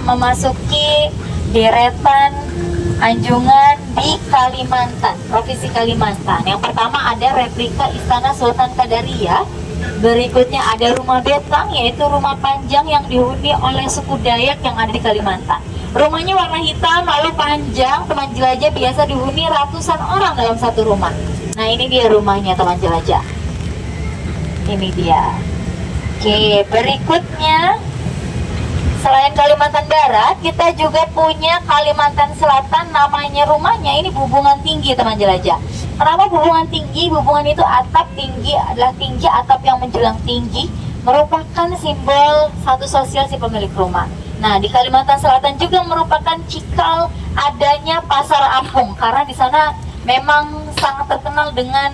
memasuki deretan anjungan di Kalimantan, Provinsi Kalimantan. Yang pertama ada replika Istana Sultan Qadariyah. Berikutnya ada rumah betang, yaitu rumah panjang yang dihuni oleh suku Dayak yang ada di Kalimantan. Rumahnya warna hitam lalu panjang, teman jelajah, biasa dihuni ratusan orang dalam satu rumah. Nah, ini dia rumahnya teman jelajah. Ini dia. Oke, berikutnya selain Kalimantan Barat, kita juga punya Kalimantan Selatan. Namanya rumahnya ini Bubungan Tinggi teman jelajah. Kenapa Bubungan Tinggi? Bubungan itu atap tinggi, adalah tinggi atap yang menjulang tinggi, merupakan simbol status sosial si pemilik rumah. Nah, di Kalimantan Selatan juga merupakan cikal adanya pasar apung, karena di sana memang sangat terkenal dengan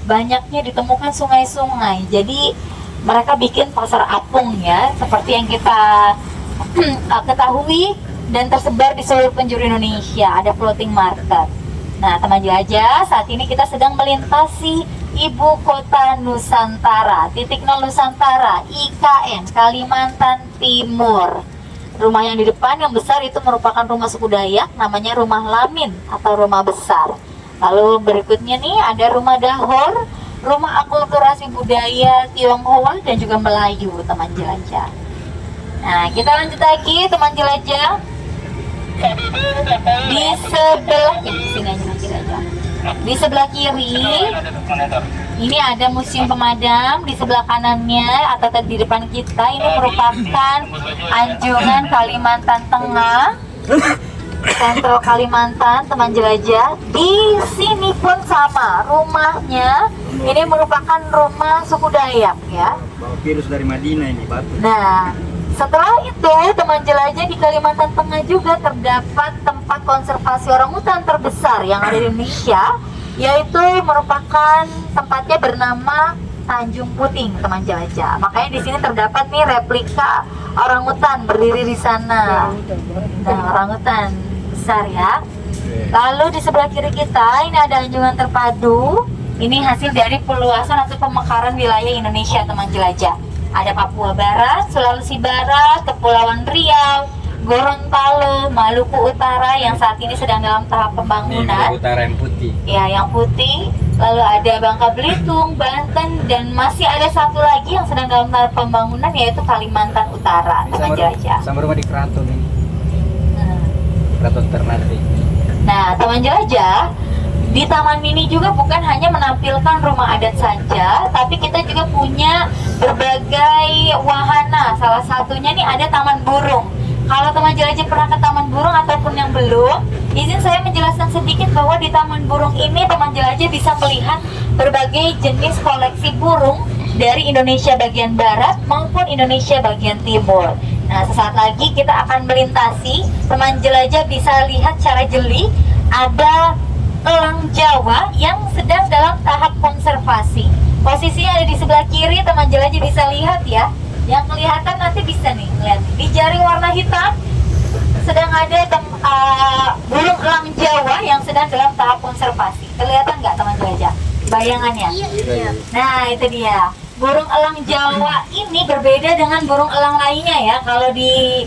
banyaknya ditemukan sungai-sungai. Jadi mereka bikin pasar apung ya, seperti yang kita ketahui dan tersebar di seluruh penjuru Indonesia. Ada floating market. Nah, teman jelajah, saat ini kita sedang melintasi Ibu Kota Nusantara, titik nol Nusantara, IKN, Kalimantan Timur. Rumah yang di depan yang besar itu merupakan rumah suku Dayak, namanya rumah Lamin atau rumah besar. Lalu berikutnya nih ada rumah Dahor, rumah akulturasi budaya Tionghoa dan juga Melayu, teman jelajah. Nah, kita lanjut lagi teman jelajah. Di sebelah di sebelah kiri ini ada Museum Pemadam. Di sebelah kanannya atau di depan kita ini merupakan Anjungan Kalimantan Tengah, Sentral Kalimantan, teman jelajah. Di sini pun sama, rumahnya ini merupakan rumah suku Dayak ya. Bawa virus dari Madinah ini, Batu. Nah, setelah itu teman jelajah, di Kalimantan Tengah juga terdapat tempat konservasi orangutan terbesar yang ada di Indonesia, yaitu merupakan tempatnya bernama Tanjung Puting, teman jelajah. Makanya di sini terdapat nih replika orangutan berdiri di sana. Nah, orangutan besar ya. Lalu di sebelah kiri kita ini ada Anjungan Terpadu. Ini hasil dari peluasan atau pemekaran wilayah Indonesia, teman jelajah. Ada Papua Barat, Sulawesi Barat, Kepulauan Riau, Gorontalo, Maluku Utara yang saat ini sedang dalam tahap pembangunan. Maluku Utara yang putih. Ya, yang putih. Lalu ada Bangka Belitung, Banten, dan masih ada satu lagi yang sedang dalam tahap pembangunan, yaitu Kalimantan Utara, teman jelajah. Sama rumah di Keraton ini. Keraton Ternate. Nah, teman jelajah, di Taman Mini juga bukan hanya menampilkan rumah adat saja, tapi kita juga punya berbagai wahana. Salah satunya nih ada Taman Burung. Kalau teman jelajah pernah ke Taman Burung ataupun yang belum, izin saya menjelaskan sedikit bahwa di Taman Burung ini teman jelajah bisa melihat berbagai jenis koleksi burung dari Indonesia bagian barat maupun Indonesia bagian timur. Nah, sesaat lagi kita akan melintasi, teman jelajah bisa lihat secara jeli ada elang Jawa yang sedang dalam tahap konservasi. Posisinya ada di sebelah kiri, teman jelajah bisa lihat ya. Yang kelihatan nanti bisa nih lihat di jaring warna hitam sedang ada burung elang Jawa yang sedang dalam tahap konservasi. Kelihatan nggak teman jelajah bayangannya? Iya. Nah, itu dia. Burung elang Jawa ini berbeda dengan burung elang lainnya ya. Kalau di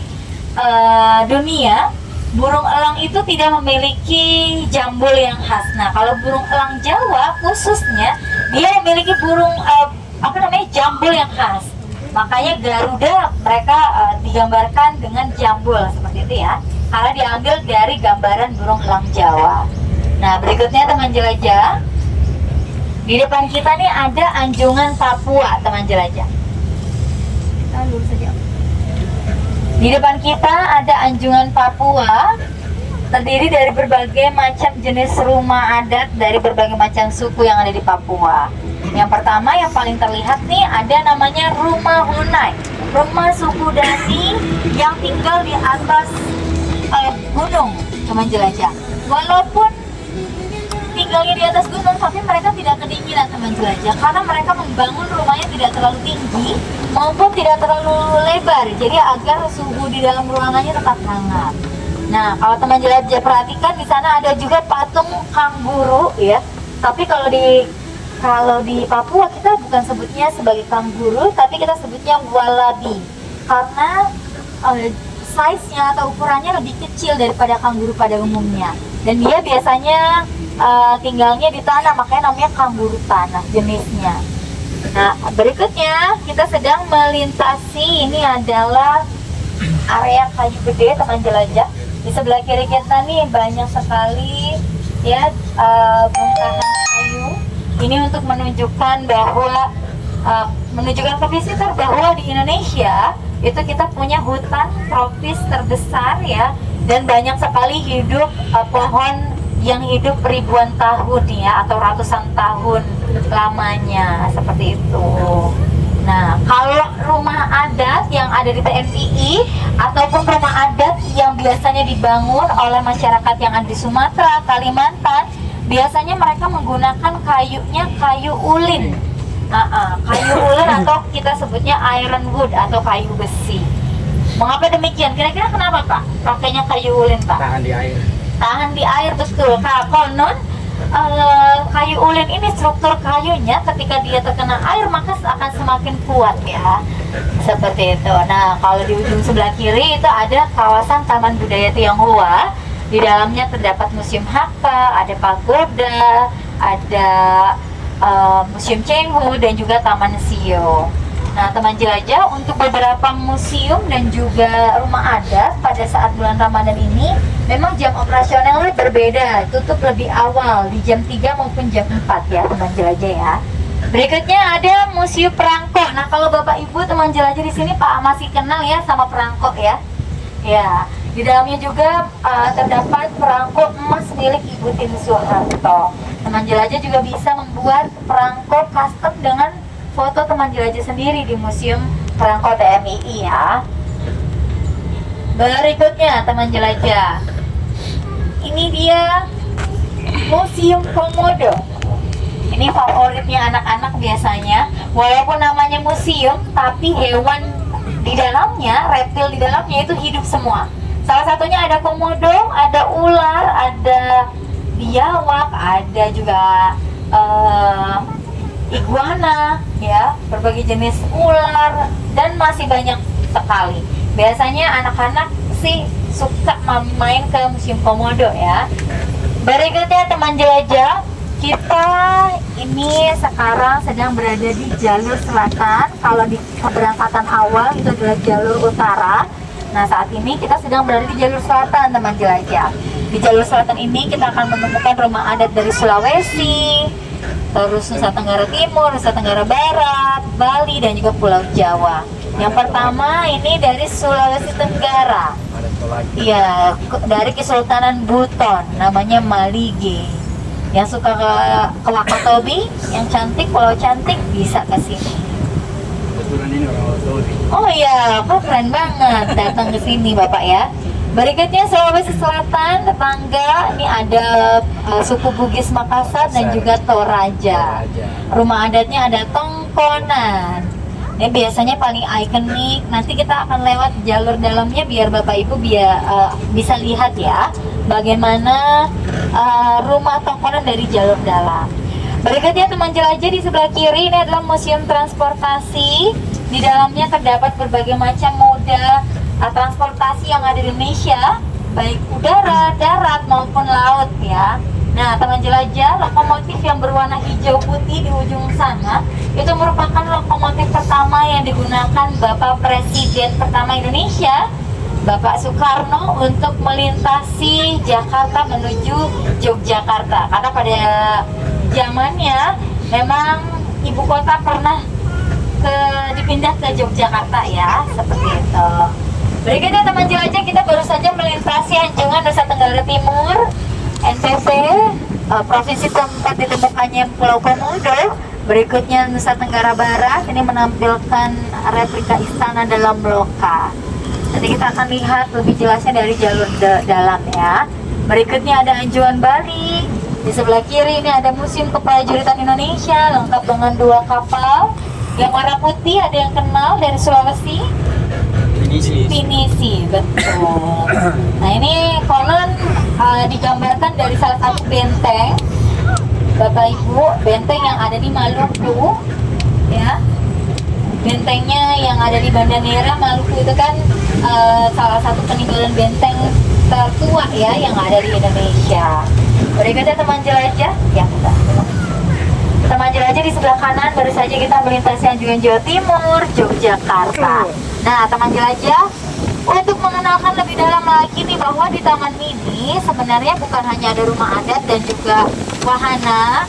dunia, burung elang itu tidak memiliki jambul yang khas. Nah, kalau burung elang Jawa khususnya dia memiliki jambul yang khas. Makanya Garuda mereka digambarkan dengan jambul seperti itu ya, karena diambil dari gambaran burung elang Jawa. Nah, berikutnya teman jelajah, di depan kita nih ada Anjungan Papua, teman jelajah. Lurus saja. Di depan kita ada Anjungan Papua, terdiri dari berbagai macam jenis rumah adat dari berbagai macam suku yang ada di Papua. Yang pertama yang paling terlihat nih ada namanya rumah Hunai, rumah suku Dani yang tinggal di atas gunung, teman jelajah. Walaupun tinggalnya di atas gunung, tapi mereka tidak kedinginan, teman jelajah, karena mereka membangun rumahnya tidak terlalu tinggi maupun tidak terlalu lebar, jadi agar suhu di dalam ruangannya tetap hangat. Nah, kalau teman jelajah perhatikan di sana ada juga patung kanguru ya. Tapi kalau di Papua kita bukan sebutnya sebagai kanguru, tapi kita sebutnya walabi, karena size-nya atau ukurannya lebih kecil daripada kanguru pada umumnya. Dan dia biasanya tinggalnya di tanah, makanya namanya kanguru tanah jenisnya. Nah, berikutnya kita sedang melintasi, ini adalah area kayu gede teman jelajah. Di sebelah kiri kita nih banyak sekali ya bongkahan kayu. Ini untuk menunjukkan bahwa menunjukkan ke visitor bahwa di Indonesia itu kita punya hutan tropis terbesar ya, dan banyak sekali hidup pohon yang hidup ribuan tahun ya, atau ratusan tahun lamanya seperti itu. Nah, kalau rumah adat yang ada di TMII ataupun rumah adat yang biasanya dibangun oleh masyarakat yang ada di Sumatera, Kalimantan, biasanya mereka menggunakan kayunya kayu ulin. Kayu ulin atau kita sebutnya iron wood atau kayu besi. Mengapa demikian? Kira-kira kenapa Pak pakainya kayu ulin Pak? Tahan di air. Tahan di air, betul. Konon kayu ulin ini struktur kayunya ketika dia terkena air maka akan semakin kuat ya, seperti itu. Nah, kalau di ujung sebelah kiri itu ada kawasan Taman Budaya Tionghoa. Di dalamnya terdapat Museum Hakka, ada pagoda, ada Museum Chenghu dan juga Taman Sio. Nah, teman jelajah, untuk beberapa museum dan juga rumah adat pada saat bulan Ramadan ini memang jam operasionalnya berbeda, tutup lebih awal di jam 3 maupun jam 4 ya teman jelajah ya. Berikutnya ada Museum Perangko. Nah, kalau Bapak Ibu teman jelajah di sini Pak masih kenal ya sama perangko ya. Ya, di dalamnya juga terdapat perangko emas milik Ibu Tien Soeharto. Teman jelajah juga bisa membuat perangko custom dengan foto teman jelajah sendiri di Museum Perangko TMII ya. Berikutnya teman jelajah, ini dia Museum Komodo. Ini favoritnya anak-anak biasanya. Walaupun namanya museum, tapi hewan di dalamnya, reptil di dalamnya itu hidup semua. Salah satunya ada komodo, ada ular, ada biawak, ada juga iguana ya, berbagai jenis ular, dan masih banyak sekali. Biasanya anak-anak sih suka main ke Museum Komodo ya. Berikutnya teman jelajah, kita ini sekarang sedang berada di jalur selatan. Kalau di keberangkatan awal itu adalah jalur utara. Nah, saat ini kita sedang berada di jalur selatan teman jelajah. Di jalur selatan ini kita akan menemukan rumah adat dari Sulawesi, terus Nusa Tenggara Timur, Nusa Tenggara Barat, Bali, dan juga Pulau Jawa. Yang pertama ini dari Sulawesi Tenggara. Iya, dari Kesultanan Buton, namanya Malige. Yang suka ke Wakatobi, yang cantik, Pulau Cantik, bisa ke sini. Kebetulan ini orang Wakatobi. Oh iya, kok keren banget datang ke sini Bapak ya. Berikutnya Sulawesi Selatan, tetangga, ini ada suku Bugis Makassar dan juga Toraja. Rumah adatnya ada Tongkonan. Ini biasanya paling ikonik. Nanti kita akan lewat jalur dalamnya biar Bapak Ibu bisa lihat ya bagaimana rumah Tongkonan dari jalur dalam. Berikutnya teman jelajah, di sebelah kiri ini adalah Museum Transportasi. Di dalamnya terdapat berbagai macam moda transportasi yang ada di Indonesia, baik udara, darat maupun laut ya. Nah, teman jelajah, lokomotif yang berwarna hijau putih di ujung sana itu merupakan lokomotif pertama yang digunakan Bapak Presiden pertama Indonesia, Bapak Soekarno, untuk melintasi Jakarta menuju Yogyakarta. Karena pada zamannya memang ibu kota pernah dipindah ke Yogyakarta ya, seperti itu. Berikutnya teman jelajah, kita baru saja melintasi Anjungan Nusa Tenggara Timur, NTB, provinsi tempat ditemukannya Pulau Komodo. Berikutnya Nusa Tenggara Barat, ini menampilkan replika istana dalam loka. Nanti kita akan lihat lebih jelasnya dari jalur dalam ya. Berikutnya ada Anjungan Bali. Di sebelah kiri ini ada Museum Keprajuritan Indonesia, lengkap dengan 2 kapal. Yang warna putih ada yang kenal dari Sulawesi, Pinisi, betul. Nah, ini konon digambarkan dari salah satu benteng, Bapak Ibu, benteng yang ada di Maluku, ya. Bentengnya yang ada di Banda Neira, Maluku itu kan salah satu peninggalan benteng tertua ya yang ada di Indonesia. Berikutnya teman jelajah, ya teman jelajah di sebelah kanan baru saja kita melintasi Anjungan Jawa Timur, Yogyakarta. Nah teman jelajah, untuk mengenalkan lebih dalam lagi nih bahwa di Taman Mini sebenarnya bukan hanya ada rumah adat dan juga wahana.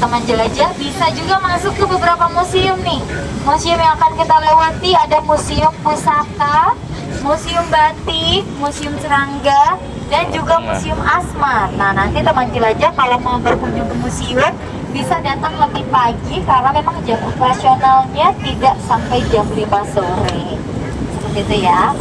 Teman jelajah bisa juga masuk ke beberapa museum nih. Museum yang akan kita lewati ada Museum Pusaka, Museum Batik, Museum Serangga, dan juga Museum Asmat. Nah nanti teman jelajah kalau mau berkunjung ke museum bisa datang lebih pagi karena memang jam operasionalnya tidak sampai jam 5 sore. Seperti itu ya.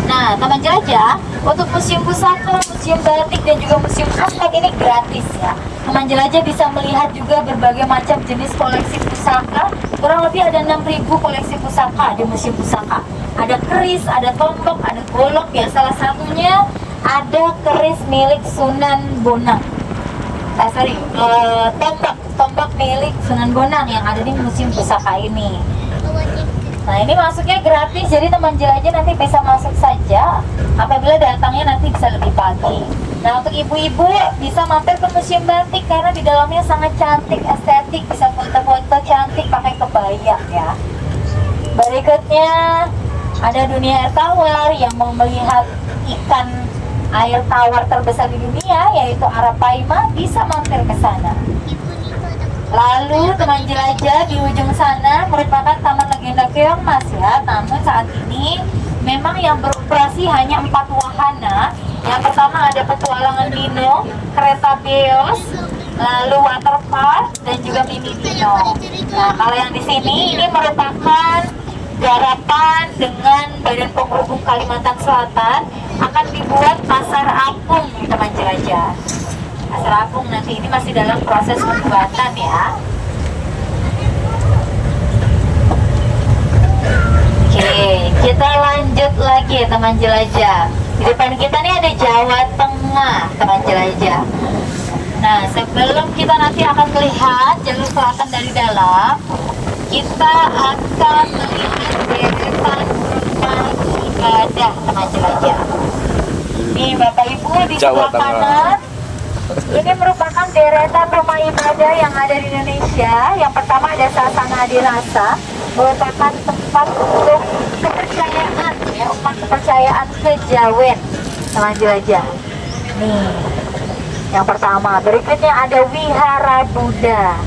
Nah, teman jelajah, untuk Museum Pusaka, Museum Batik, dan juga Museum Asmat ini gratis ya. Teman jelajah bisa melihat juga berbagai macam jenis koleksi pusaka. Kurang lebih ada 6.000 koleksi pusaka di Museum Pusaka. Ada keris, ada tombak, ada golok ya. Salah satunya ada keris milik Sunan Bonang. Tombak milik Sunan Bonang yang ada di Museum Pusaka ini. Nah ini masuknya gratis, jadi teman jelajah nanti bisa masuk saja apabila datangnya nanti bisa lebih pagi. Nah untuk ibu-ibu bisa mampir ke Museum Batik karena di dalamnya sangat cantik, estetik, bisa foto-foto cantik pakai kebaya ya. Berikutnya ada dunia air tawar yang mau melihat ikan air tawar terbesar di dunia yaitu Arapaima, bisa mampir ke sana. Lalu teman jelajah di ujung sana merupakan Taman Legenda Keong Mas ya. Namun saat ini memang yang beroperasi hanya 4 wahana. Yang pertama ada petualangan dino, kereta Beos, lalu water park dan juga mini dino. Nah kalau yang di sini ini merupakan garapan dengan Badan Penghubung Kalimantan Selatan, akan dibuat pasar apung teman jelajah. Pasar apung nanti ini masih dalam proses pembuatan ya. Oke, kita lanjut lagi teman jelajah. Di depan kita nih ada Jawa Tengah teman jelajah. Nah sebelum kita nanti akan melihat jalur selatan dari dalam, kita akan melihat deretan rumah ibadah teman jelajah. Nih Bapak Ibu di sebelah kanan, ini merupakan deretan rumah ibadah yang ada di Indonesia. Yang pertama ada Sasana Adirasa, merupakan tempat untuk kepercayaan ya, umat kepercayaan kejawen teman jelajah. Nih yang pertama. Berikutnya ada Wihara Buddha.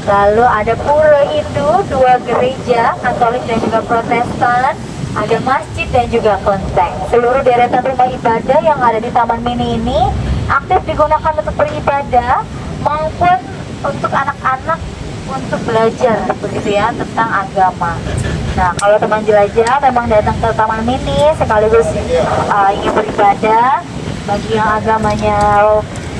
Lalu ada Pura Hindu, 2 gereja Katolik dan juga Protestan, ada masjid dan juga kelenteng. Seluruh deretan rumah ibadah yang ada di Taman Mini ini aktif digunakan untuk beribadah maupun untuk anak-anak untuk belajar begitu ya tentang agama. Nah kalau teman jelajah memang datang ke Taman Mini sekaligus ingin beribadah bagi yang agamanya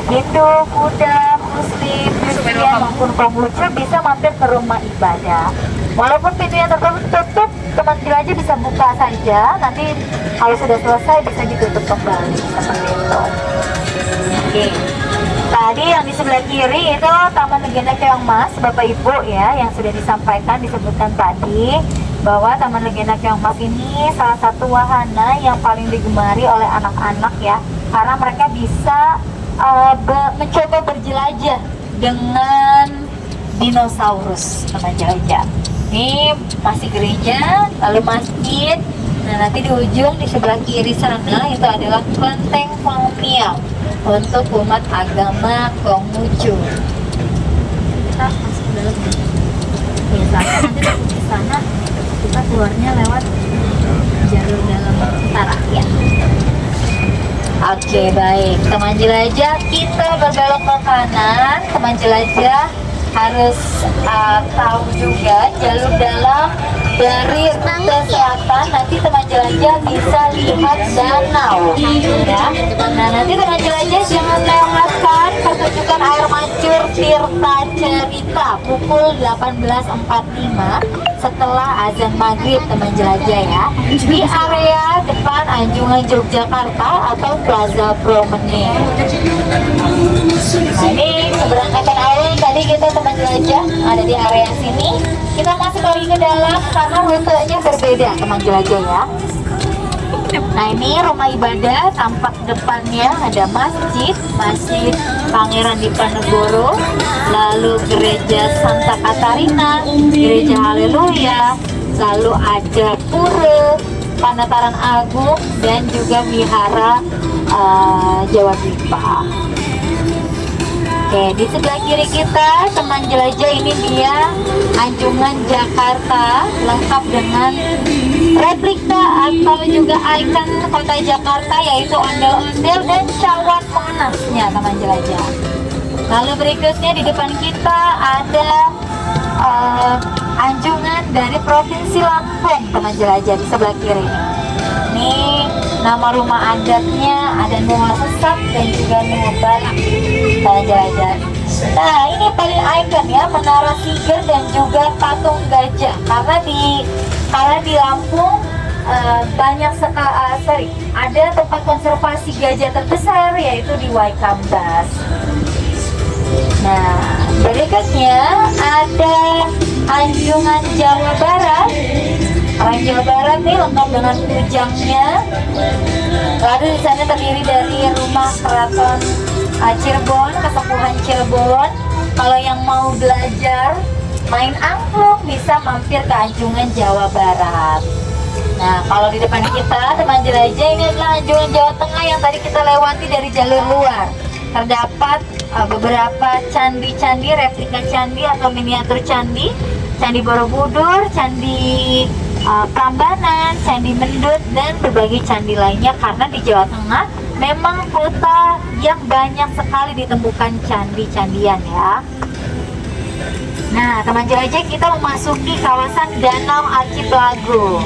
Hindu, Buddha, Muslim, Kristen maupun Konghucu bisa mampir ke rumah ibadah. Walaupun pintunya tertutup, teman jelajah bisa buka saja. Nanti kalau sudah selesai bisa ditutup kembali seperti itu. Oke. Tadi yang di sebelah kiri itu Taman Legenda Keong Mas, Bapak Ibu ya, yang sudah disampaikan disebutkan tadi bahwa Taman Legenda Keong Mas ini salah satu wahana yang paling digemari oleh anak-anak ya, karena mereka bisa mencoba berjelajah dengan dinosaurus teman jelajah. Ini masih gereja, lalu masjid. Nah nanti di ujung di sebelah kiri sana itu adalah kelenteng Paumiao untuk umat agama Konghucu. Kita masuk ke dalam. Biasanya nanti di sana kita keluarnya lewat jalur dalam utara ya. Oke baik, teman jelajah kita berbelok ke kanan. Teman jelajah harus tahu juga jalur dalam dari rute selatan. Nanti teman jelajah bisa lihat danau ya. Nah nanti teman jelajah jangan lewatkan pertunjukan air mancur Tirta Cerita pukul 18.45 setelah azan maghrib teman jelajah ya, di area depan Anjungan Yogyakarta atau Plaza Promenade. Nah ini keberangkatan awal tadi kita teman jelajah ada di area sini. Kita masuk lagi ke dalam karena rutenya berbeda teman jelajah ya. Nah ini rumah ibadah, tampak depannya ada masjid Pangeran Diponegoro, lalu gereja Santa Katarina, gereja Haleluya, lalu ada pura Panataran Agung dan juga wihara Jawa Dipa. Oke, di sebelah kiri kita teman jelajah, ini dia Anjungan Jakarta lengkap dengan replika atau juga ikon kota Jakarta, yaitu ondel-ondel dan cawan monasnya teman jelajah. Lalu berikutnya di depan kita ada anjungan dari Provinsi Lampung teman jelajah di sebelah kiri ini. Ini nama rumah adatnya ada Nuwa Sesat dan juga Nuwa Barak teman jelajah. Nah ini paling ikon ya, Menara Siger dan juga patung gajah, karena di Lampung banyak sekali ada tempat konservasi gajah terbesar, yaitu di Waikambas. Nah berikutnya ada Anjungan Jawa Barat. Orang Jawa Barat nih lengkap dengan kujangnya. Lalu di sana terdiri dari rumah keraton Cirebon, Kesepuhan Cirebon. Kalau yang mau belajar main angklung bisa mampir ke Anjungan Jawa Barat. Nah kalau di depan kita teman jelajah, ini adalah Anjungan Jawa Tengah yang tadi kita lewati dari jalur luar. Terdapat beberapa candi-candi, replika candi atau miniatur candi, Candi Borobudur, Candi Prambanan, Candi Mendut, dan berbagai candi lainnya, karena di Jawa Tengah memang kota yang banyak sekali ditemukan candi-candian ya. Nah teman jelajah, kita memasuki kawasan Danau Archipelago.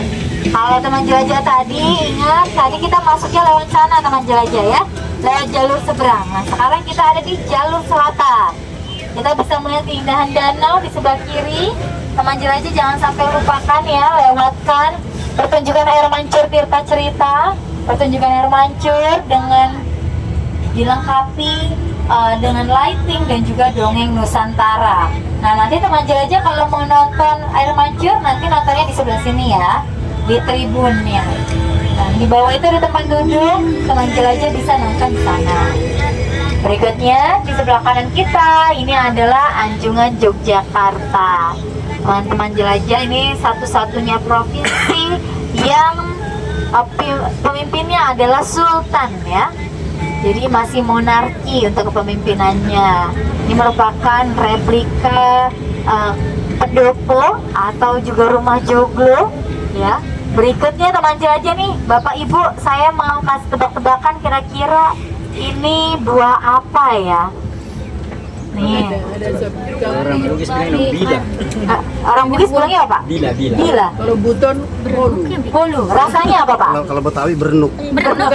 Kalau teman jelajah tadi ingat, tadi kita masuknya lewat sana teman jelajah ya, lewat jalur seberang. Nah sekarang kita ada di jalur selatan. Kita bisa melihat keindahan danau di sebelah kiri. Teman jelajah jangan sampai lupakan ya, lewatkan pertunjukan air mancur Tirta Cerita, pertunjukan air mancur dengan dilengkapi dengan lighting dan juga dongeng Nusantara. Nah nanti teman jelajah kalau mau nonton air mancur, nanti nontonnya di sebelah sini ya, di tribunnya. Nah di bawah itu ada tempat duduk, teman jelajah bisa nonton di sana. Berikutnya di sebelah kanan kita ini adalah Anjungan Yogyakarta. Teman-teman jelajah, ini satu-satunya provinsi yang pemimpinnya adalah sultan ya. Jadi masih monarki untuk kepemimpinannya. Ini merupakan replika pendopo atau juga rumah joglo ya. Berikutnya teman jelajah nih, Bapak Ibu, saya mau kasih tebak-tebakan kira-kira ini buah apa ya? Nih. Orang Bugis bilang bila. Orang Bugis bilangnya apa? Bila. Kalau buton bolu. Bolu. Rasanya apa Pak? Kalau Betawi berenuk. Berenuk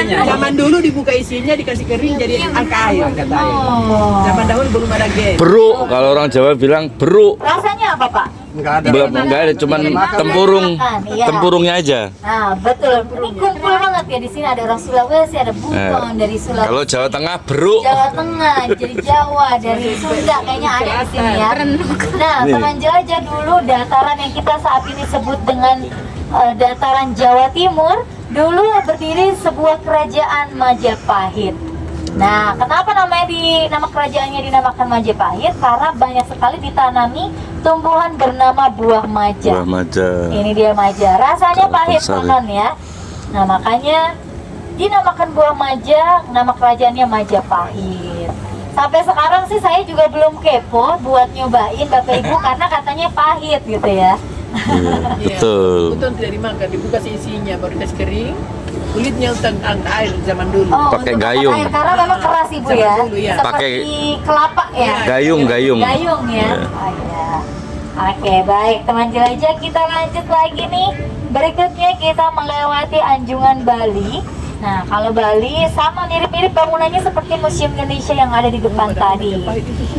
ya? Zaman dulu dibuka isinya, dikasih kering jadi angka air. Oh. Zaman dahulu belum ada gas. Beruk, kalau orang Jawa bilang beruk. Rasanya apa Pak? Enggak ada. Enggak ada, cuman tempurung, Iya. tempurungnya aja. Nah betul, ini kumpul banget ya, di sini ada orang Sulawesi, ada Buton dari Sulawesi. Kalau Jawa Tengah beruk. Jawa Tengah, jadi Jawa, dari Sunda kayaknya ada di sini ya. Nah Nih. teman jelajah, dulu dataran yang kita saat ini sebut dengan dataran Jawa Timur, dulu berdiri sebuah kerajaan Majapahit. Nah, kenapa nama kerajaannya dinamakan Majapahit? Karena banyak sekali ditanami tumbuhan bernama buah maja. Buah maja. Ini dia maja. Rasanya Kalau pahit besar, makan ya. Nah, makanya dinamakan buah maja, nama kerajaannya Majapahit. Sampai sekarang sih saya juga belum kepo buat nyobain Bapak Ibu karena katanya pahit gitu ya. Iya, betul. Buton tidak dimakan, dibuka isinya baru dikasih kering. Kulitnya untuk angka air zaman dulu. Pakai untuk gayung. air, karena memang keras Ibu Zaman ya. dulu, ya. Seperti Pakai kelapa ya. Gayung. Gayung ya. Iya. Oh, iya. Oke, baik teman jelajah, kita lanjut lagi nih. Berikutnya kita melewati Anjungan Bali. Nah, kalau Bali sama mirip-mirip bangunannya seperti Museum Indonesia yang ada di depan tadi.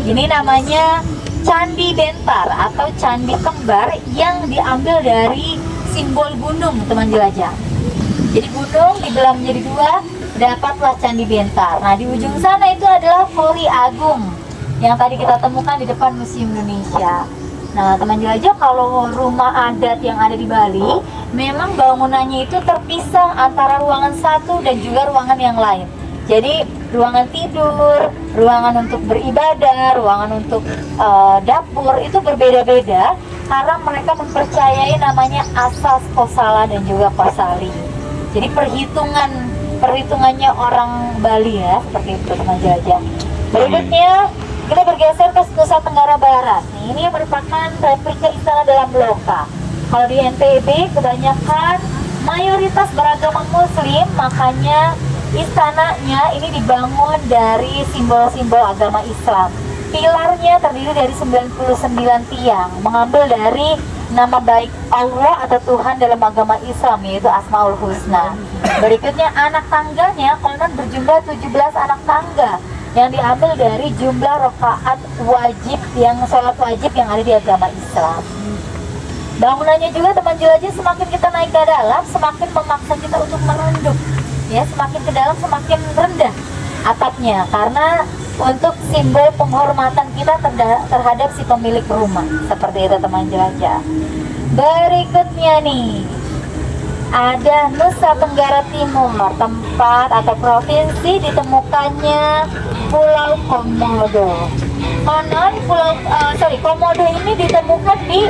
Ini namanya Candi Bentar atau Candi Kembar yang diambil dari simbol gunung teman jelajah. Jadi gunung dibelah menjadi dua, dapatlah Candi Bentar. Nah di ujung sana itu adalah Pori Agung yang tadi kita temukan di depan Museum Indonesia. Nah teman jelajah, kalau rumah adat yang ada di Bali memang bangunannya itu terpisah antara ruangan satu dan juga ruangan yang lain. Jadi ruangan tidur, ruangan untuk beribadah, ruangan untuk dapur itu berbeda-beda karena mereka mempercayai namanya asas kosala dan juga kosali. Jadi perhitungannya orang Bali ya, seperti itu teman jelajah. Berikutnya kita bergeser ke Nusa Tenggara Barat. Ini merupakan replika istana dalam Loka. Kalau di NTB kebanyakan mayoritas beragama Muslim, makanya istananya ini dibangun dari simbol-simbol agama Islam. Pilarnya terdiri dari 99 tiang, mengambil dari nama baik Allah atau Tuhan dalam agama Islam, yaitu Asmaul Husna. Berikutnya anak tangganya konon berjumlah 17 anak tangga yang diambil dari jumlah rakaat wajib sholat wajib yang ada di agama Islam. Bangunannya juga teman jelajah, semakin kita naik ke dalam semakin memaksa kita untuk menunduk ya, semakin ke dalam semakin rendah atapnya karena untuk simbol penghormatan kita terhadap si pemilik rumah. Seperti itu teman jelajah. Berikutnya nih ada Nusa Tenggara Timur, tempat atau provinsi ditemukannya Pulau Komodo. Konon Komodo ini ditemukan di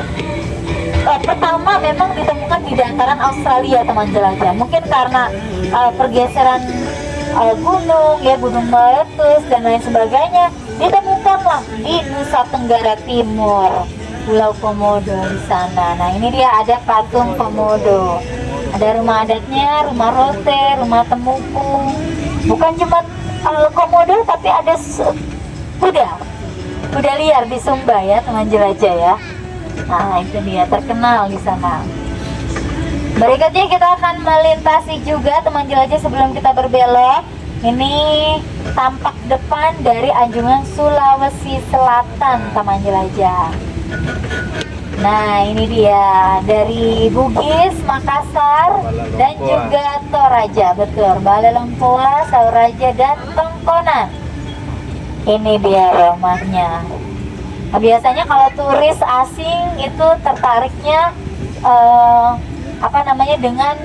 pertama memang ditemukan di dataran Australia teman jelajah. Mungkin karena pergeseran gunung ya, gunung meletus dan lain sebagainya, ditemukanlah di Nusa Tenggara Timur Pulau Komodo di sana. Nah ini dia ada patung Komodo, ada rumah adatnya, rumah rote, rumah temuku. Bukan cuma Komodo tapi ada kuda liar di Sumba ya teman jelajah ya. Nah itu dia terkenal di sana. Berikutnya kita akan melintasi juga teman jelajah sebelum kita berbelok. Ini tampak depan dari Anjungan Sulawesi Selatan teman jelajah. Nah ini dia dari Bugis, Makassar dan juga Toraja. Betul, Balelengpoa, Sauraja dan Tongkonan. Ini dia rumahnya. Nah, biasanya kalau turis asing itu tertariknya dengan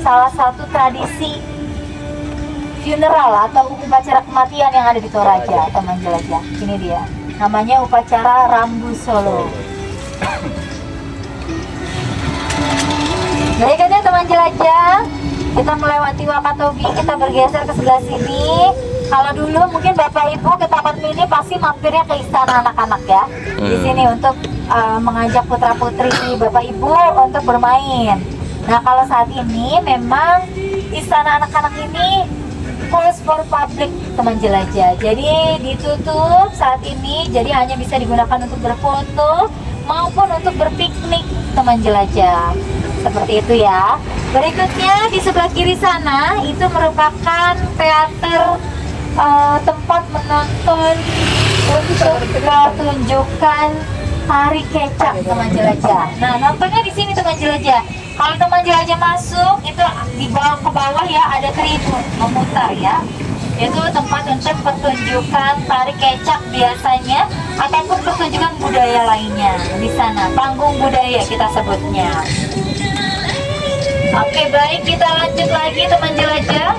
salah satu tradisi funeral atau upacara kematian yang ada di Toraja teman jelajah. Ini dia, namanya upacara Rambu Solo. Berikutnya teman jelajah, kita melewati Wakatobi, kita bergeser ke sebelah sini. Kalau dulu mungkin Bapak Ibu ke Taman Mini pasti mampirnya ke istana anak-anak ya. Di sini untuk mengajak putra-putri Bapak Ibu untuk bermain. Nah kalau saat ini memang istana anak-anak ini closed for public teman jelajah. Jadi ditutup saat ini, jadi hanya bisa digunakan untuk berfoto maupun untuk berpiknik teman jelajah. Seperti itu ya. Berikutnya di sebelah kiri sana itu merupakan teater, tempat menonton untuk pertunjukan tari kecak teman jelajah. Nah nontonnya di sini teman jelajah. Kalau teman jelajah masuk itu di bawah ke bawah ya ada tribun memutar ya. Itu tempat untuk pertunjukan tari kecak biasanya ataupun pertunjukan budaya lainnya di sana. Panggung budaya kita sebutnya. Oke baik, kita lanjut lagi teman jelajah.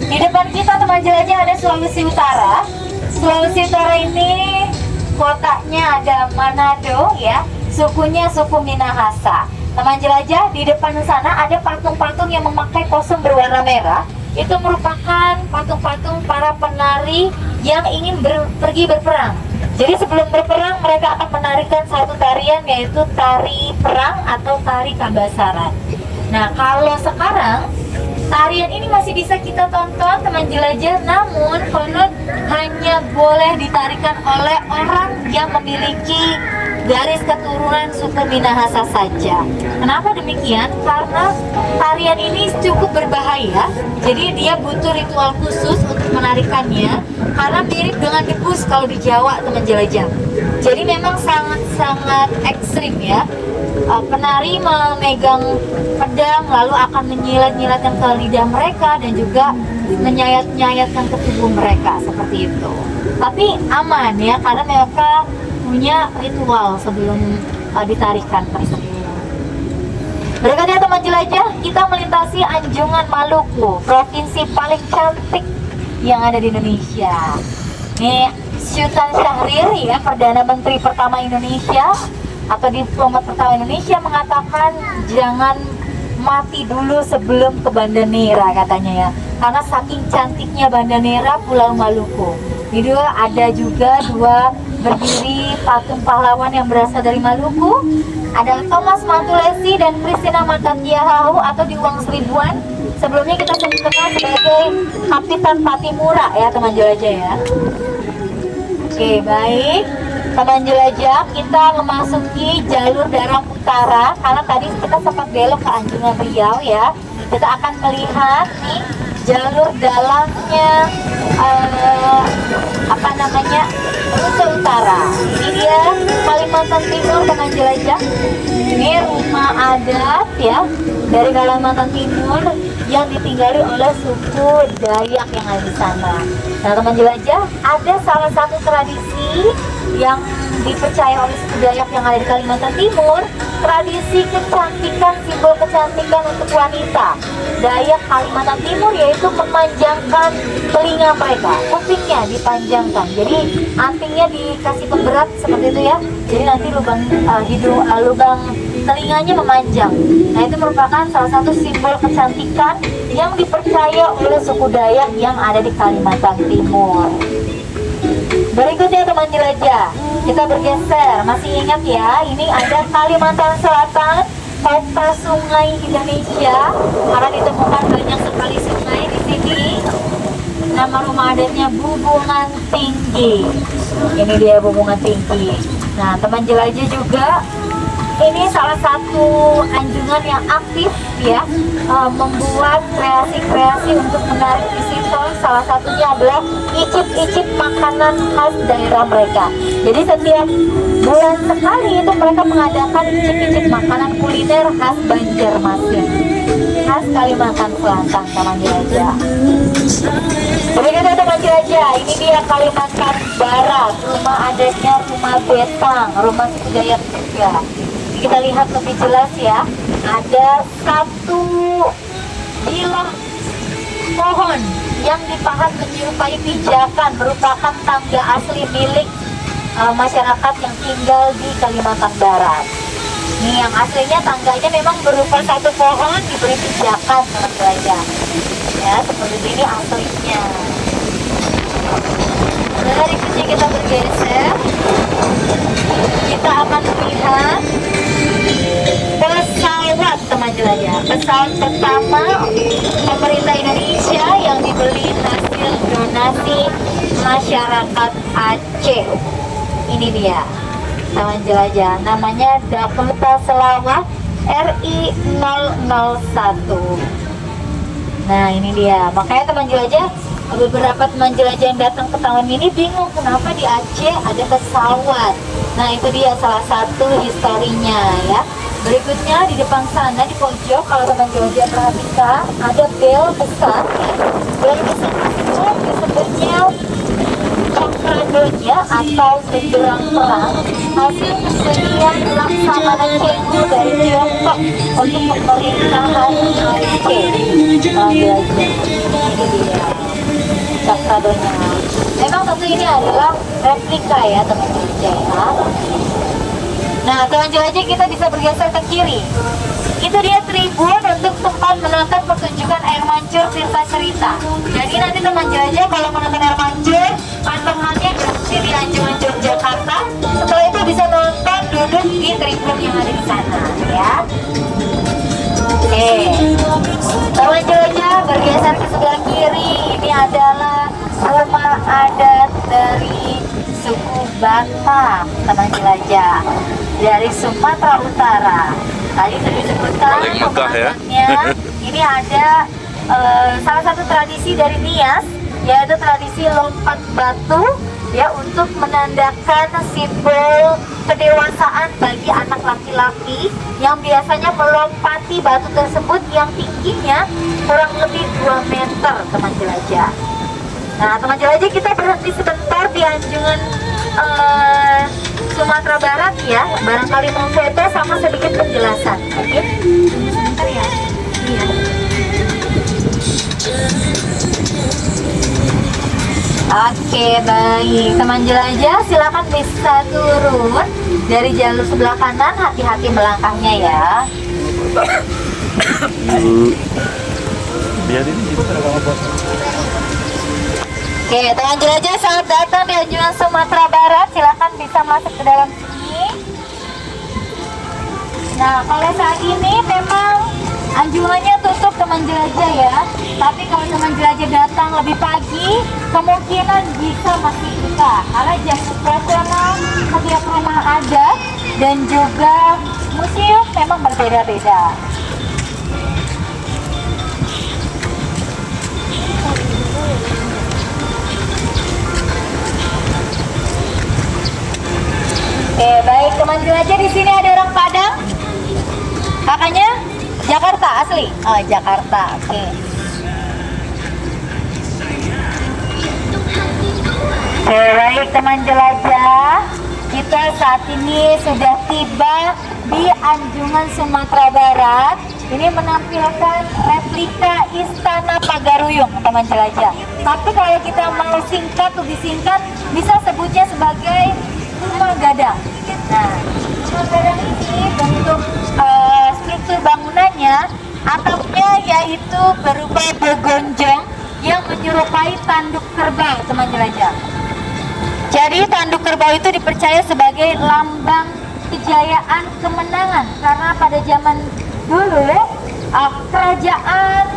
Di depan kita teman jelajah ada Sulawesi Utara. Sulawesi Utara ini kotanya ada Manado ya, sukunya suku Minahasa. Teman jelajah, di depan sana ada patung-patung yang memakai kostum berwarna merah. Itu merupakan patung-patung para penari yang ingin pergi berperang. Jadi sebelum berperang mereka akan menarikan satu tarian, yaitu tari perang atau tari kabasaran. Nah kalau sekarang tarian ini masih bisa kita tonton teman jelajah, namun konon hanya boleh ditarikan oleh orang yang memiliki garis keturunan suku Minahasa saja. Kenapa demikian? Karena tarian ini cukup berbahaya. Jadi dia butuh ritual khusus untuk menarikannya, karena mirip dengan debus kalau di Jawa teman jelajah. Jadi memang sangat-sangat ekstrim ya. Penari memegang pedang lalu akan menyilat-nyilatkan ke lidah mereka dan juga menyayat-nyayatkan ke tubuh mereka seperti itu. Tapi aman ya, karena mereka punya ritual sebelum ditarikan tersebut. Berikutnya teman jelajah, kita melintasi Anjungan Maluku, provinsi paling cantik yang ada di Indonesia. Nih, Sultan Syahrir ya, Perdana Menteri pertama Indonesia atau diplomat pertama Indonesia mengatakan jangan mati dulu sebelum ke Banda Neira katanya ya. Karena saking cantiknya Banda Neira, Pulau Maluku. Di dua ada juga dua berdiri patung pahlawan yang berasal dari Maluku. Ada Thomas Matulesi dan Christina Matatiahahu atau di uang seribuan. Sebelumnya kita kenal sebagai Kapitan Patimura ya teman jelajah ya. Oke, baik. Teman jelajah, kita memasuki jalur daerah utara karena tadi kita sempat belok ke Anjungan Riau ya. Kita akan melihat nih jalur dalamnya rute utara. Ini dia Kalimantan Timur teman jelajah. Ini rumah adat ya dari Kalimantan Timur yang ditinggali oleh suku Dayak yang ada di sana. Nah teman jelajah, ada salah satu tradisi yang dipercaya oleh suku Dayak yang ada di Kalimantan Timur, tradisi kecantikan, simbol kecantikan untuk wanita Dayak Kalimantan Timur, yaitu memanjangkan telinga mereka, kupingnya dipanjangkan, jadi antingnya dikasih pemberat seperti itu ya, jadi nanti lubang lubang telinganya memanjang. Nah itu merupakan salah satu simbol kecantikan yang dipercaya oleh suku Dayak yang ada di Kalimantan Timur. Berikutnya teman jelajah, kita bergeser, masih ingat ya, ini ada Kalimantan Selatan, kota sungai Indonesia, karena ditemukan banyak sekali sungai di sini. Nama rumah adatnya Bubungan Tinggi. Ini dia Bubungan Tinggi. Nah teman jelajah juga, ini salah satu anjungan yang aktif ya, membuat kreasi-kreasi untuk menarik visitor. Salah satunya adalah icip-icip makanan khas daerah mereka. Jadi setiap bulan sekali itu mereka mengadakan icip-icip makanan kuliner khas Banjarmasin, khas Kalimantan Selatan teman jelajah. Berikutnya teman jelajah, ini dia Kalimantan Barat, rumah adatnya rumah Betang, rumah suku Dayak juga. Kita lihat lebih jelas ya, ada satu bilah pohon yang dipahat menyerupai pijakan, merupakan tangga asli milik masyarakat yang tinggal di Kalimantan Barat. Ini yang aslinya tangganya memang berupa satu pohon diberi pijakan teman jelajah. Ya, seperti ini aslinya. Berikutnya kita bergeser, kita akan melihat pesawat teman jelajah. Pesawat pertama pemerintah Indonesia yang dibeli hasil donasi masyarakat Aceh. Ini dia teman jelajah, namanya Dakota Selawat RI 001. Nah ini dia, makanya teman jelajah, beberapa teman jelajah yang datang ke tahun ini bingung kenapa di Aceh ada pesawat. Nah itu dia salah satu historinya ya. Berikutnya di depan sana di pojok, kalau teman jelajah perhatikan, ada bel besar. Bel besar itu disebutnya Cakradonya atau genderang perang, hasil kesenian Laksamana Cenggu dari Tiongkok untuk pemerintahan Aceh. Ini dia Cakradonya. Memang tentu ini adalah replika ya teman jelajah. Nah teman jelajah, kita bisa bergeser ke kiri. Itu dia tribun untuk tempat menonton pertunjukan air mancur Tirta Cerita. Jadi nanti teman jelajah kalau menonton air mancur, pantangannya berhenti di Anjungan Yogyakarta. Setelah itu bisa nonton duduk di tribun yang ada di sana ya. Oke, teman jelajah bergeser ke sebelah kiri. Ini adalah rumah adat dari suku Batak teman jelajah dari Sumatera Utara. Tadi sudah disebutkan pembahasannya. Ini ada salah satu tradisi dari Nias, yaitu tradisi lompat batu ya, untuk menandakan simbol kedewasaan bagi anak laki-laki yang biasanya melompati batu tersebut yang tingginya kurang lebih 2 meter teman jelajah. Nah teman jelajah, kita berhenti sebentar di Anjungan Sumatera Barat ya, barangkali mau foto sama sedikit penjelasan. Oke? Bentar ya. Iya. Oke, baik. Teman jelajah silakan bisa turun dari jalur sebelah kanan, hati-hati melangkahnya ya. Biarin gitu terlalu bos. Oke, teman jelajah selamat datang di Anjungan Sumatera Barat. Silakan bisa masuk ke dalam sini. Nah, kalau saat ini memang anjungannya tutup teman jelajah ya. Tapi kalau teman jelajah datang lebih pagi, kemungkinan bisa masih buka. Karena jam operasional setiap rumah adat dan juga museum memang berbeda-beda. Oke, baik teman jelajah, di sini ada orang Padang. Kakaknya Jakarta asli. Oh, Jakarta. Oke. Oke, baik teman jelajah. Kita saat ini sudah tiba di Anjungan Sumatera Barat. Ini menampilkan replika Istana Pagaruyung, teman jelajah. Tapi kalau kita mau singkat, lebih singkat, bisa sebutnya sebagai Rumah Gadang. Nah, Rumah Gadang ini bentuk struktur bangunannya, atapnya yaitu berupa begonjong yang menyerupai tanduk kerbau, teman jelajah. Jadi tanduk kerbau itu dipercaya sebagai lambang kejayaan kemenangan, karena pada zaman dulu kerajaan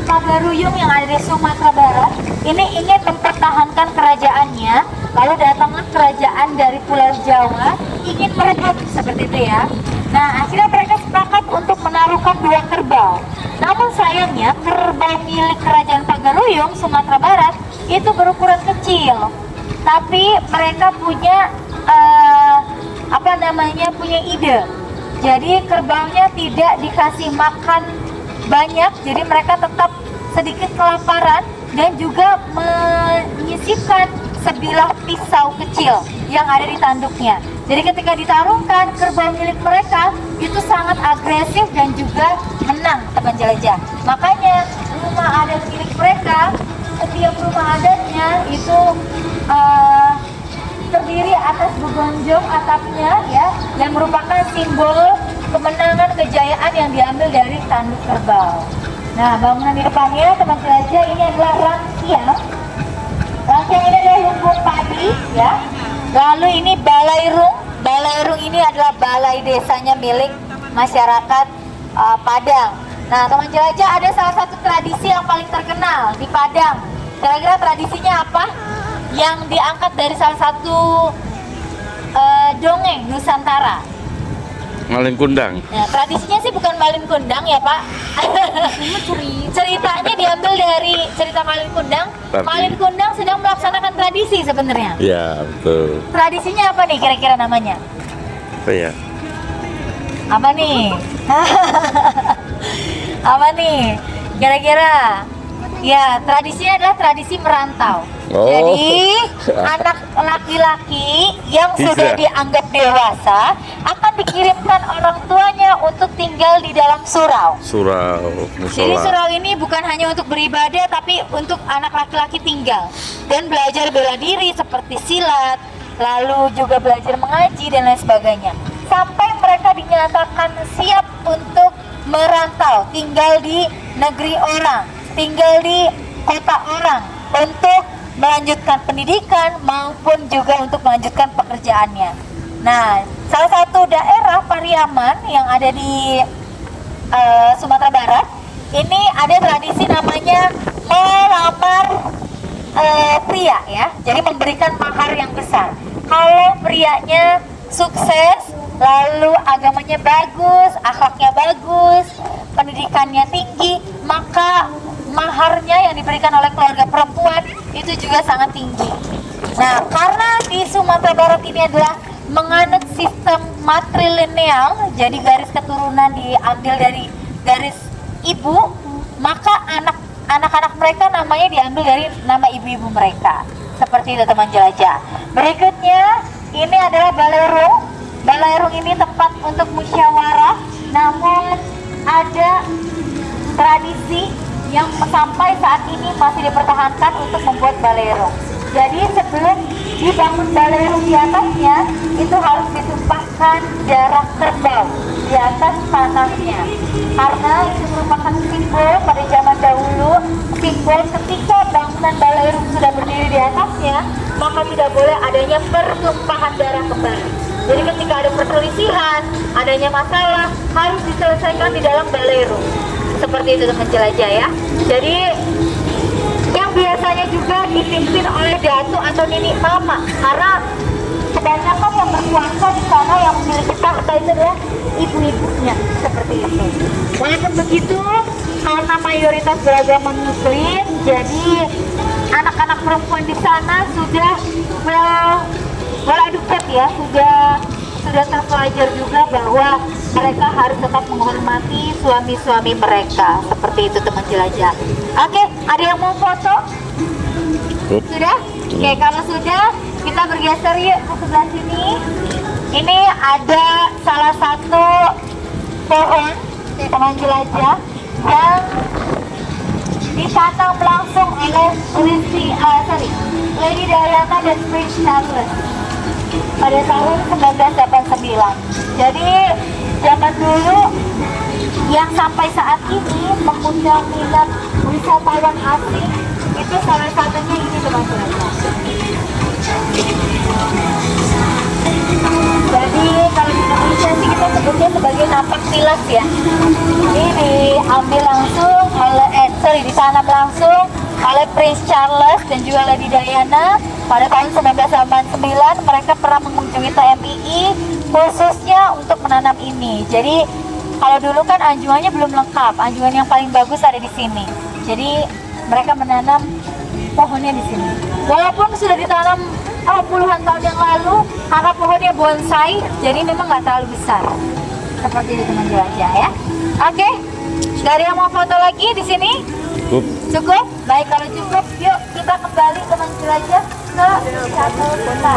Pagaruyung yang ada di Sumatera Barat ini ingin mempertahankan kerajaannya, lalu datanglah kerajaan dari Pulau Jawa ingin merebut seperti itu ya. Nah, akhirnya mereka sepakat untuk menaruhkan 2 kerbau. Namun sayangnya kerbau milik kerajaan Pagaruyung Sumatera Barat itu berukuran kecil. Tapi mereka punya punya ide. Jadi kerbaunya tidak dikasih makan banyak, jadi mereka tetap sedikit kelaparan dan juga menyisipkan sebilah pisau kecil yang ada di tanduknya. Jadi ketika ditarungkan, kerbau milik mereka itu sangat agresif dan juga menang, teman jelajah. Makanya rumah adat milik mereka, setiap rumah adatnya itu terdiri atas begonjong atapnya ya, yang merupakan simbol kemenangan kejayaan yang diambil dari tanduk kerbau. Nah, bangunan di depannya teman jelajah ini adalah rangkiang. Rangkiang ini adalah lumbung padi ya. Lalu ini balairung. Balairung ini adalah balai desanya milik masyarakat Padang. Nah, teman jelajah, ada salah satu tradisi yang paling terkenal di Padang. Kira-kira tradisinya apa? Yang diangkat dari salah satu dongeng Nusantara. Malin kundang. Nah, tradisinya sih bukan malin kundang ya Pak. Ceritanya diambil dari cerita malin kundang. Tapi Malin kundang sedang melaksanakan tradisi sebenarnya. ya, betul. Tradisinya apa nih kira-kira namanya? Apa ya? Apa nih? Apa nih? Kira-kira? Ya, tradisinya adalah tradisi merantau. Oh. Jadi, anak laki-laki yang sudah dianggap dewasa akan dikirimkan orang tuanya untuk tinggal di dalam surau. Surau, Jadi musola. surau ini bukan hanya untuk beribadah, tapi untuk anak laki-laki tinggal dan belajar bela diri seperti silat, lalu juga belajar mengaji dan lain sebagainya. Sampai mereka dinyatakan siap untuk merantau, tinggal di negeri orang, tinggal di kota orang, untuk melanjutkan pendidikan maupun juga untuk melanjutkan pekerjaannya. Nah, salah satu daerah Pariaman yang ada di Sumatera Barat, ini ada tradisi namanya melamar pria ya. Jadi memberikan mahar yang besar. Kalau prianya sukses, lalu agamanya bagus, akhlaknya bagus, pendidikannya tinggi, maka maharnya yang diberikan oleh keluarga perempuan itu juga sangat tinggi. Nah, karena di Sumatera Barat ini adalah menganut sistem matrilineal, jadi garis keturunan diambil dari garis ibu, maka anak-anak mereka namanya diambil dari nama ibu-ibu mereka. Seperti itu teman jelajah. Berikutnya ini adalah balairung. Balairung ini tempat untuk musyawarah, namun ada tradisi yang sampai saat ini masih dipertahankan untuk membuat balerong. Jadi sebelum dibangun balerong di atasnya, itu harus ditumpahkan darah kerbau di atas tanahnya. Karena itu merupakan simbol pada zaman dahulu, simbol ketika bangunan balerong sudah berdiri di atasnya, maka tidak boleh adanya pertumpahan darah kembali. Jadi ketika ada perselisihan, adanya masalah, harus diselesaikan di dalam balerong. Seperti itu teman jelajah ya. Jadi yang biasanya juga dipimpin oleh datu atau nenek mama, karena kebanyakan yang berkuasa di sana yang memiliki tahta itu adalah ibu-ibunya, seperti itu. Walaupun begitu, karena mayoritas beragama Muslim, jadi anak-anak perempuan di sana sudah well educated ya, sudah terpelajar juga bahwa mereka harus tetap menghormati suami-suami mereka. Seperti itu teman jelajah. Oke, ada yang mau foto? Sudah? Oke, kalau sudah, kita bergeser yuk ke sebelah sini. Ini ada salah satu pohon teman jelajah yang ditanam langsung oleh Lady Diana dan Prince Charles pada tahun 1989. Jadi zaman dulu yang sampai saat ini mengundang minat wisatawan asing itu salah satunya ini teman-teman. Jadi kalau di Indonesia sih kita sebutnya sebagai napak tilas ya. Ini diambil langsung oleh ditanam langsung oleh Prince Charles dan juga Lady Diana pada tahun 1989. Mereka pernah mengunjungi TMII khususnya untuk menanam ini. Jadi kalau dulu kan anjungannya belum lengkap, anjungan yang paling bagus ada di sini. Jadi mereka menanam pohonnya di sini. Walaupun sudah ditanam puluhan tahun yang lalu, karena pohonnya bonsai, jadi memang nggak terlalu besar. Seperti itu teman jelajah ya. Oke, nggak ada yang mau foto lagi di sini? Cukup. Cukup? Baik, kalau cukup, yuk kita kembali teman jelajah ke wisata kota.